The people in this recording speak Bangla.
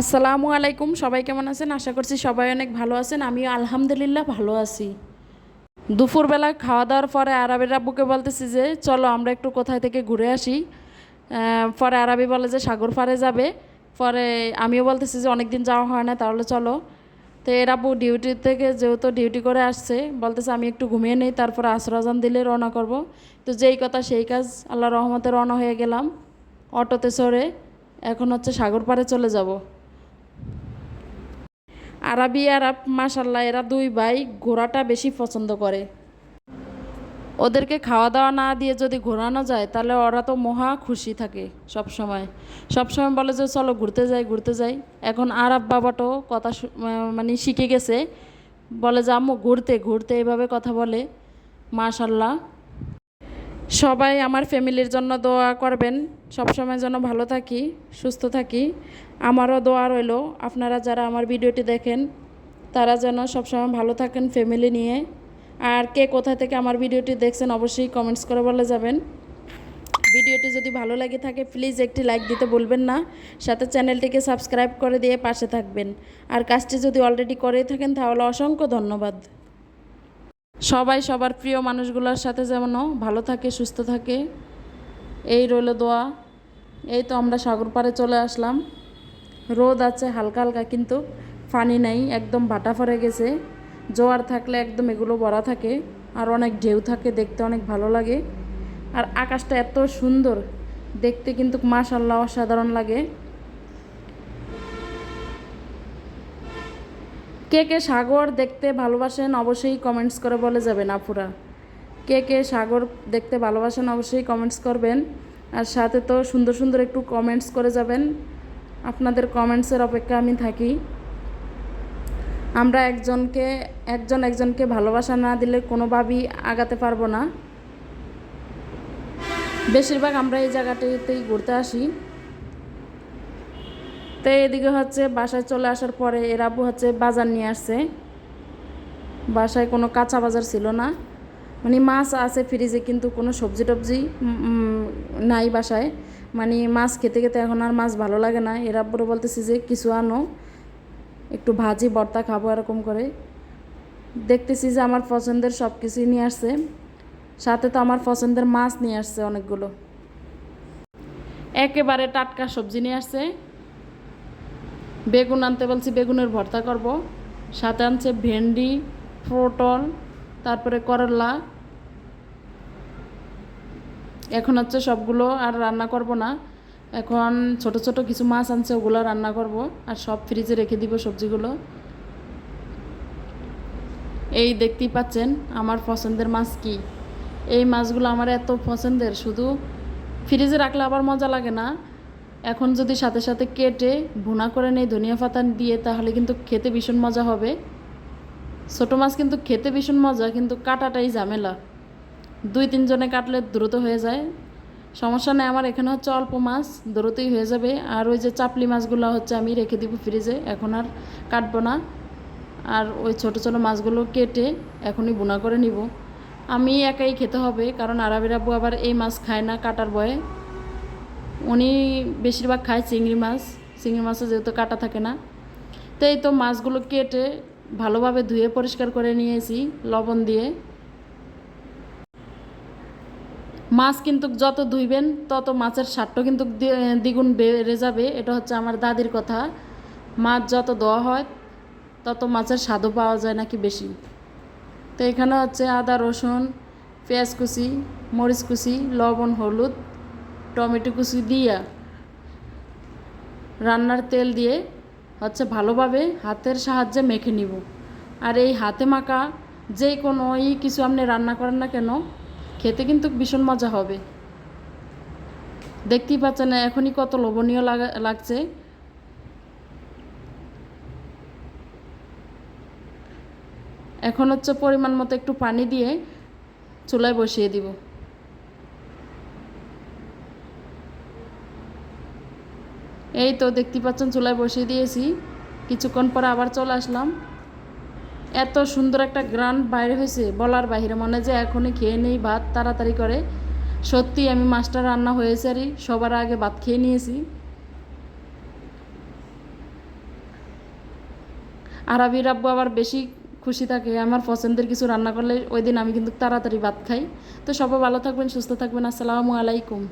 আসসালামু আলাইকুম। সবাই কেমন আছেন? আশা করছি সবাই অনেক ভালো আছেন। আমিও আলহামদুলিল্লাহ ভালো আছি। দুপুরবেলা খাওয়া দাওয়ার পরে আরবের আব্বুকে বলতেছি যে চলো আমরা একটু কোথায় থেকে ঘুরে আসি। পরে আরবি বলে যে সাগর পাড়ে যাবে। পরে আমিও বলতেছি যে অনেক দিন যাওয়া হয় না, তাহলে চলো। তো এর আব্বু ডিউটি থেকে যেহেতু ডিউটি করে আসছে, বলতেছে আমি একটু ঘুমিয়ে নেই, তারপরে আসর আজান দিলে রওনা করব। তো যেই কথা সেই কাজ, আল্লাহ রহমতে রওনা হয়ে গেলাম অটোতে চড়ে। এখন হচ্ছে সাগর পাড়ে চলে যাব। আরবি আরব মাশাল্লাহ, এরা দুই ভাই ঘোরাটা বেশি পছন্দ করে। ওদেরকে খাওয়া দাওয়া না দিয়ে যদি ঘোরানো যায় তাহলে ওরা তো মহা খুশি থাকে সব সময়। সব সময় বলে যে চলো ঘুরতে যাই ঘুরতে যাই। এখন আরব বাবাটাও কথা মানে শিখে গেছে, বলে যে আম্মু ঘুরতে ঘুরতে এইভাবে কথা বলে। মাশাল্লাহ, সবাই আমার ফ্যামিলির জন্য দোয়া করবেন, সবসময় যেন ভালো থাকি, সুস্থ থাকি। আমারও দোয়া রইল, আপনারা যারা আমার ভিডিওটি দেখেন তারা যেন সবসময় ভালো থাকেন ফ্যামিলি নিয়ে। আর কে কোথা থেকে আমার ভিডিওটি দেখছেন অবশ্যই কমেন্টস করে বলে যাবেন। ভিডিওটি যদি ভালো লাগে থাকে প্লিজ একটি লাইক দিতে ভুলবেন না, সাথে চ্যানেলটিকে সাবস্ক্রাইব করে দিয়ে পাশে থাকবেন। আর কাজটি যদি অলরেডি করেই থাকেন তাহলে অসংখ্য ধন্যবাদ। সবাই সবার প্রিয় মানুষগুলোর সাথে যেন ভালো থাকে, সুস্থ থাকে, এই রইল দোয়া। এই তো আমরা সাগর পাড়ে চলে আসলাম। রোদ আছে হালকা হালকা, কিন্তু পানি নাই, একদম ভাটা পড়ে গেছে। জোয়ার থাকলে একদম এগুলো ভরা থাকে, আর অনেক ঢেউ থাকে, দেখতে অনেক ভালো লাগে। আর আকাশটা এত সুন্দর দেখতে, কিন্তু মাশাআল্লাহ অসাধারণ লাগে। কে কে সাগর দেখতে ভালোবাসেন অবশ্যই কমেন্টস করে বলে যাবেন আপুরা। কে কে সাগর দেখতে ভালোবাসেন অবশ্যই কমেন্টস করবেন। আর সাথে তো সুন্দর সুন্দর একটু কমেন্টস করে যাবেন, আপনাদের কমেন্টসের অপেক্ষা আমি থাকি। আমরা একজনকে ভালোবাসা না দিলে কোনোভাবেই আগাতে পারবো না। বেশিরভাগ আমরা এই জায়গাটাতেই ঘুরতে আসি। তো এদিকে হচ্ছে বাসায় চলে আসার পরে এর আব্বু হচ্ছে বাজার নিয়ে আসছে। বাসায় কোনো কাঁচা বাজার ছিল না, মানে মাছ আছে ফ্রিজে কিন্তু কোনো সবজি টবজি নাই বাসায়। মানে মাছ খেতে খেতে এখন আর মাছ ভালো লাগে না। এর আব্বুরও বলতেছি যে কিছু আনো, একটু ভাজি ভর্তা খাবো এরকম করে। দেখতেছি যে আমার পছন্দের সব কিছুই নিয়ে আসছে, সাথে তো আমার পছন্দের মাছ নিয়ে আসছে অনেকগুলো। একেবারে টাটকা সবজি নিয়ে আসছে। বেগুন আনতে বলছি, বেগুনের ভর্তা করব। সাথে আনছে ভেন্ডি, পটল, তারপরে করলা। এখন হচ্ছে সবগুলো আর রান্না করব না, এখন ছোট ছোট কিছু মাছ আনছে ওগুলো রান্না করব, আর সব ফ্রিজে রেখে দিব সবজিগুলো। এই দেখতেই পাচ্ছেন আমার পছন্দের মাছ কি। এই মাছগুলো আমার এত পছন্দের, শুধু ফ্রিজে রাখলে আবার মজা লাগে না। এখন যদি সাথে সাথে কেটে ভুনা করে নেই ধনিয়া পাতা দিয়ে, তাহলে কিন্তু খেতে ভীষণ মজা হবে। ছোটো মাছ কিন্তু খেতে ভীষণ মজা, কিন্তু কাটাটাই ঝামেলা। 2-3 জনে কাটলে দ্রুত হয়ে যায়, সমস্যা নেই। আমার এখানে হচ্ছে অল্প মাছ, দ্রুতই হয়ে যাবে। আর ওই যে চাপলি মাছগুলো হচ্ছে আমি রেখে দিব ফ্রিজে, এখন আর কাটবো না। আর ওই ছোটো ছোটো মাছগুলো কেটে এখনই ভুনা করে নিব। আমি একাই খেতে হবে, কারণ আরবের আব্বু আবার এই মাছ খায় না কাটার ভয়ে। উনি বেশিরভাগ খায় চিংড়ি মাছ, চিংড়ি মাছে যেহেতু কাটা থাকে না। তো এই তো মাছগুলো কেটে ভালোভাবে ধুয়ে পরিষ্কার করে নিয়েছি লবণ দিয়ে। মাছ কিন্তু যত ধুইবেন তত মাছের স্বাদটা কিন্তু দ্বিগুণ বেড়ে যাবে, এটা হচ্ছে আমার দাদির কথা। মাছ যত ধোয়া হয় তত মাছের স্বাদও পাওয়া যায় নাকি বেশি। তো এখানে হচ্ছে আদা রসুন পেঁয়াজ কুচি, মরিচ কুচি, লবণ হলুদ টমেটো কুচি দিয়া রান্নার তেল দিয়ে হচ্ছে ভালোভাবে হাতের সাহায্যে মেখে নিব। আর এই হাতে মাখা যে কোনো কিছু আপনি রান্না করেন না কেন, খেতে কিন্তু ভীষণ মজা হবে। দেখতেই পাচ্ছেন এখনই কত লোভনীয় লাগছে। এখন হচ্ছে পরিমাণ মতো একটু পানি দিয়ে চুলায় বসিয়ে দিব। এই তো দেখতে পাচ্ছেন চুলায় বসিয়ে দিয়েছি, কিছুক্ষণ পরে আবার চলে আসলাম। এত সুন্দর একটা গ্রান বাইরে হয়েছে বলার বাহিরে, মনে যে এখনই খেয়ে নেই ভাত তাড়াতাড়ি করে। সত্যি আমি মাছটা রান্না হয়েছে আর সবার আগে ভাত খেয়ে নিয়েছি। আর আবির আব্বু আবার বেশি খুশি থাকে আমার পছন্দের কিছু রান্না করলে, ওই দিন আমি কিন্তু তাড়াতাড়ি ভাত খাই। তো সবাই ভালো থাকবেন, সুস্থ থাকবেন। আসসালামু আলাইকুম।